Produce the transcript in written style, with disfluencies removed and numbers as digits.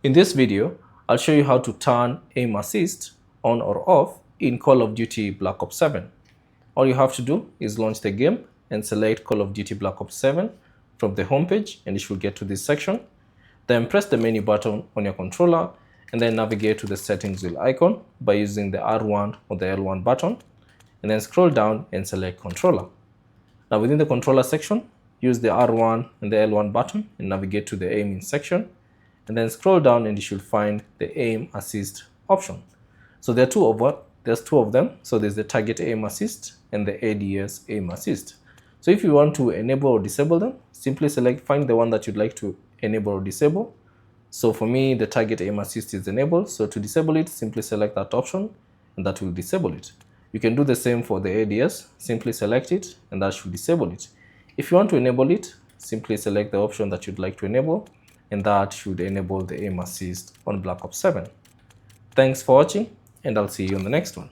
In this video, I'll show you how to turn aim assist on or off in Call of Duty Black Ops 7. All you have to do is launch the game and select Call of Duty Black Ops 7 from the homepage, and you should get to this section. Then press the menu button on your controller and then navigate to the settings wheel icon by using the R1 or the L1 button, and then scroll down and select controller. Now within the controller section, use the R1 and the L1 button and navigate to the aiming section, and then scroll down and you should find the aim assist option. So there's two of them. So there's the target aim assist and the ADS aim assist. So if you want to enable or disable them, simply find the one that you'd like to enable or disable. So for me, the target aim assist is enabled. So to disable it, simply select that option and that will disable it. You can do the same for the ADS, simply select it and that should disable it. If you want to enable it, simply select the option that you'd like to enable, and that should enable the aim assist on Black Ops 7. Thanks for watching, and I'll see you on the next one.